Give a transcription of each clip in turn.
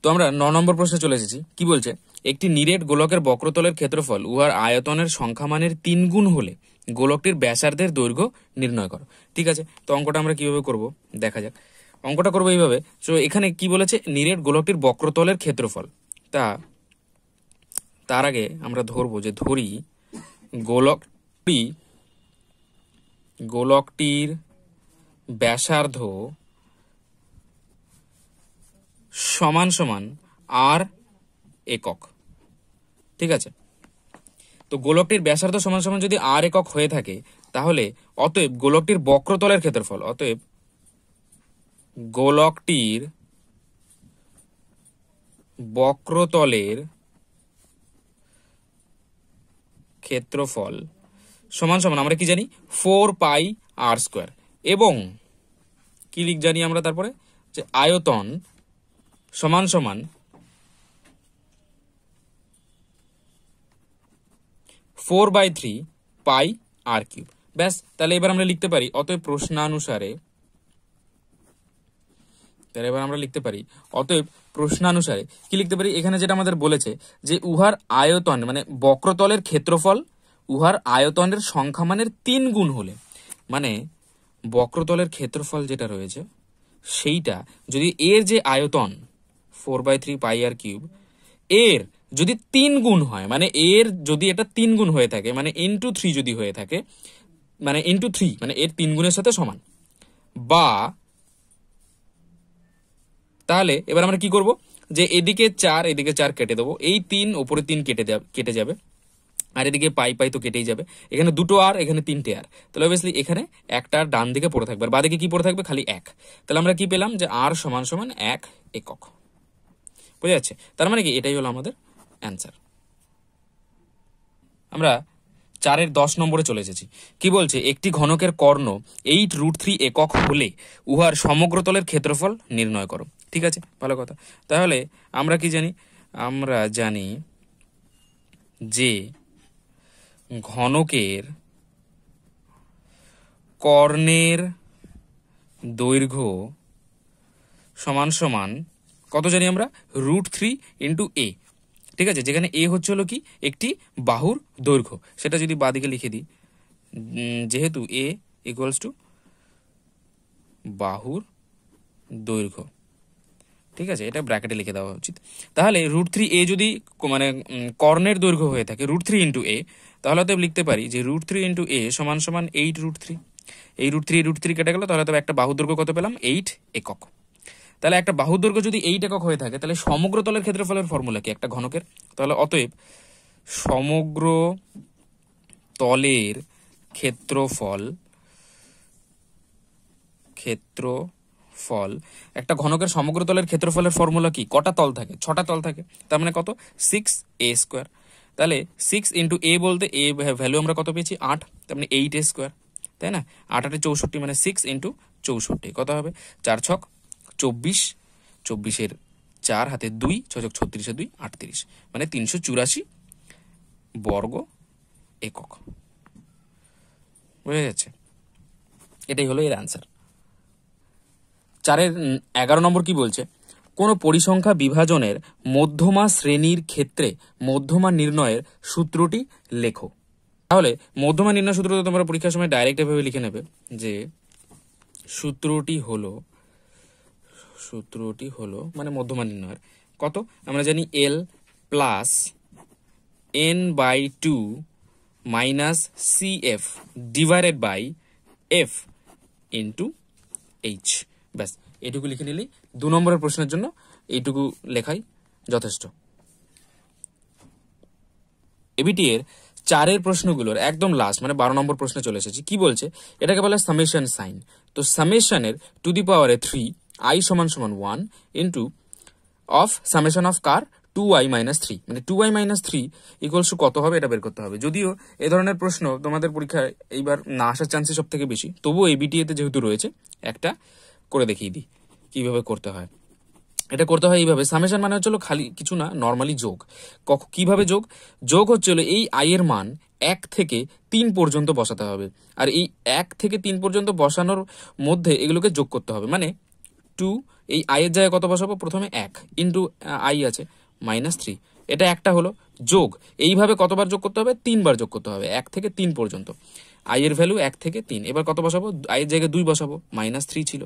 তো আমরা 9 নম্বর প্রশ্নে চলে এসেছি। কি বলছে, একটি নিরেট গোলকের বক্রতলের ক্ষেত্রফল উহার আয়তনের সংখ্যামানের 3 গুণ হলে গোলকটির ব্যাসার্ধের দৈর্ঘ্য নির্ণয় করো। ঠিক আছে, তো অঙ্কটা আমরা কিভাবে করব দেখা যাক। অঙ্কটা করবো এইভাবে। তো এখানে কি বলেছে, নিরেট গোলকটির বক্রতলের ক্ষেত্রফল। তার আগে আমরা ধরবো যে ধরি গোলকটির ব্যাসার্ধ সমান সমান আর একক। ঠিক আছে, তো গোলকটির ব্যাসার্ধ সমান সমান যদি আর একক হয়ে থাকে তাহলে অতএব গোলকটির বক্রতলের ক্ষেত্রফল, অতএব গোলকটির বক্রতলের ক্ষেত্রফল সমান সমান আমরা কি জানি 4πr², এবং কি জানি আমরা তারপরে যে আয়তন সমান সমান 4/3πr³। ব্যাস, তাহলে এবার আমরা লিখতে পারি অতএব প্রশ্নানুসারে কি লিখতে পারি, এখানে যেটা আমাদের বলেছে যে উহার আয়তন মানে বক্রতলের ক্ষেত্রফল উহার আয়তনের সংখ্যামানের 3 গুণ হলে, মানে বক্রতলের ক্ষেত্রফল যেটা রয়েছে সেইটা যদি এর যে আয়তন 4/3πr³ এর যদি 3 গুণ হয়, মানে এর যদি এটা 3 গুণ হয়ে থাকে, মানে ইন্টু 3 যদি হয়ে থাকে, মানে ইন্টু 3 মানে এর 3 গুণের সাথে সমান, বা তাহলে এবার আমরা কি করব যে এদিকে 4 এদিকে 4 কেটে দেবো, এই 3 ওপরে 3 কেটে যাবে, আর এদিকে পাই তো কেটেই যাবে, এখানে দুটো আর এখানে 3টে আর, তাহলে অবভিয়াসলি এখানে একটা ডান দিকে পড়ে থাকবে, আর বাদিকে কি পড়ে থাকবে, খালি 1। তাহলে আমরা কি পেলাম যে আর সমান সমান 1 একক। বুঝা যাচ্ছে? তার মানে কি এটাই হলো আমাদের অ্যান্সার। আমরা 4-এর 10 নম্বরে চলে এসেছি। কি বলছে, একটি ঘনকের কর্ণ 8√3 একক হলে উহার সমগ্রতলের ক্ষেত্রফল নির্ণয় করো। ঠিক আছে, ভালো কথা। তাহলে আমরা কি জানি, আমরা জানি যে ঘনকের কর্ণের দৈর্ঘ্য সমান সমান কত জানি আমরা, √3 × a। ঠিক আছে, যেখানে এ হচ্ছে হলো কি একটি বাহুর দৈর্ঘ্য, সেটা যদি বাদিকে লিখে দিই, যেহেতু এ ইকুয়ালস টু বাহুর দৈর্ঘ্য। ঠিক আছে, এটা ব্র্যাকেটে লিখে দেওয়া উচিত। তাহলে √3a যদি মানে কর্ণের দৈর্ঘ্য হয়ে থাকে √3 × a, তাহলে তো লিখতে পারি যে √3 × a সমান সমান 8√3। এই √3 কেটে গেল, তাহলে তবে একটা বাহুর দৈর্ঘ্য কত পেলাম, 8 একক। তাহলে একটা বাহুর দৈর্ঘ্য যদি 8 একক হয়ে থাকে তাহলে সমগ্র তলের ক্ষেত্রফলের ফর্মুলা কি একটা ঘনকের, তাহলে অতএব সমগ্র তলের ক্ষেত্রফল একটা ঘনকের সমগ্র তলের ক্ষেত্রফলের ফর্মুলা কি, কটা তল থাকে, 6টা তল থাকে, তার মানে কত, 6a²। তাহলে 6 × a বলতে a ভ্যালু আমরা কত পেয়েছি, 8, তার মানে 8a², তাই না? 8 8 64, মানে 6 × 64 কত হবে, 4 6 24, 24-এর 4 হাতে 2, 6 6 36 2 38, মানে 384 বর্গ একক। বুঝা যাচ্ছে? এটাই হলো এর অ্যান্সার। 4-এর 11 নম্বর কি বলছে, কোন পরিসংখ্যা বিভাজনের মধ্যমা শ্রেণীর ক্ষেত্রে মধ্যমা নির্ণয়ের সূত্রটি লেখো। তাহলে মধ্যমা নির্ণয় সূত্র তো তোমরা পরীক্ষার সময় ডাইরেক্ট এভাবে লিখে নেবে যে সূত্রটি হলো মানে মধ্যমা নির্ণয়ের কত, আমরা জানি L + n/2 - CF / F × H। ব্যাস, এইটুকু লিখে নিলেই 2 নম্বরের প্রশ্নের জন্য এইটুকু লেখাই যথেষ্ট। এবিটি এর 4-এর প্রশ্নগুলোর একদম লাস্ট মানে 12 নম্বর প্রশ্নে চলে এসেছি। কি বলছে, এটাকে বলে সামেশন সাইন। তো সামেশনের টু দি পাওয়ারে 3 i = 1 into of summation of car 2i - 3, মানে 2i - 3 ইকুয়ালস টু কত হবে এটা বের করতে হবে। যদিও এ ধরনের প্রশ্ন তোমাদের পরীক্ষায় এইবার না আসার চান্সেস সব থেকে বেশি, তবুও এবিটি এতে যেহেতু রয়েছে একটা করে দেখিয়ে দিই কিভাবে করতে হয়। এটা করতে হয় এইভাবে, সামেশন মানে হচ্ছে খালি কিছু না, নর্মালি যোগ। কিভাবে যোগ হচ্ছে এই i এর মান 1 থেকে 3 পর্যন্ত বসাতে হবে, আর এই 1 থেকে 3 পর্যন্ত বসানোর মধ্যে এগুলোকে যোগ করতে হবে। মানে 2 এই i এর জায়গায় কত বসাবো প্রথমে 1 ইনটু i আছে -3 এটা একটা হলো যোগ এইভাবে কতবার যোগ করতে হবে 3 বার যোগ করতে হবে 1 থেকে 3 পর্যন্ত i এর ভ্যালু 1 থেকে 3 এবার কত বসাবো i এর জায়গায় 2 বসাবো -3 ছিল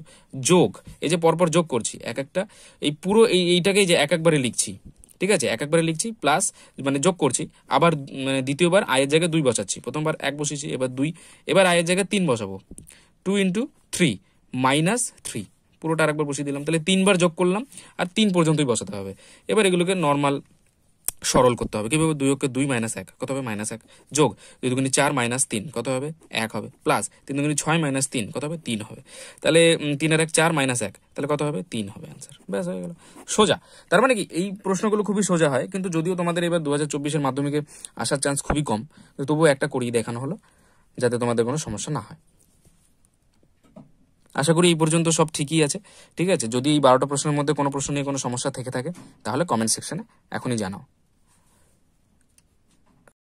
যোগ এই যে পরপর যোগ করছি এক একটা এই পুরো এইটাকেই যে এক একবারে লিখছি ঠিক আছে এক একবারে লিখছি প্লাস মানে যোগ করছি আবার মানে দ্বিতীয়বার i এর জায়গায় 2 বসাচ্ছি প্রথমবার 1 বসিয়েছি এবার 2 এবার i এর জায়গায় 3 বসাবো 2 ইন্টু 3 -3 পুরোটা আরেকবার বসিয়ে দিলাম তাহলে 3 বার যোগ করলাম আর 3 পর্যন্তই বসাতে হবে এবার এগুলোকে নর্মাল সরল করতে হবে কিভাবে 2 কে 2 - 1 কত হবে -1 যোগ 2 দুগুণে 4 - 3 কত হবে 1 হবে প্লাস 3 দুগুণে 6 - 3 কত হবে 3 হবে তাহলে 3 আর 1 4 - 1 তাহলে কত হবে 3 হবে आंसर ব্যাস হয়ে গেল সোজা তার মানে কি এই প্রশ্নগুলো খুবই সোজা হয় কিন্তু যদিও তোমাদের এবার 2024 এর মাধ্যমিকে আসার চান্স খুবই কম তবুও একটা করিয়ে দেখানো হলো যাতে তোমাদের কোনো সমস্যা না হয় আশা করি এই পর্যন্ত সব ঠিকই আছে ঠিক আছে যদি এই 12টা প্রশ্নের মধ্যে কোনো প্রশ্ন নিয়ে কোনো সমস্যা থেকে থাকে তাহলে কমেন্ট সেকশনে এখনই জানাও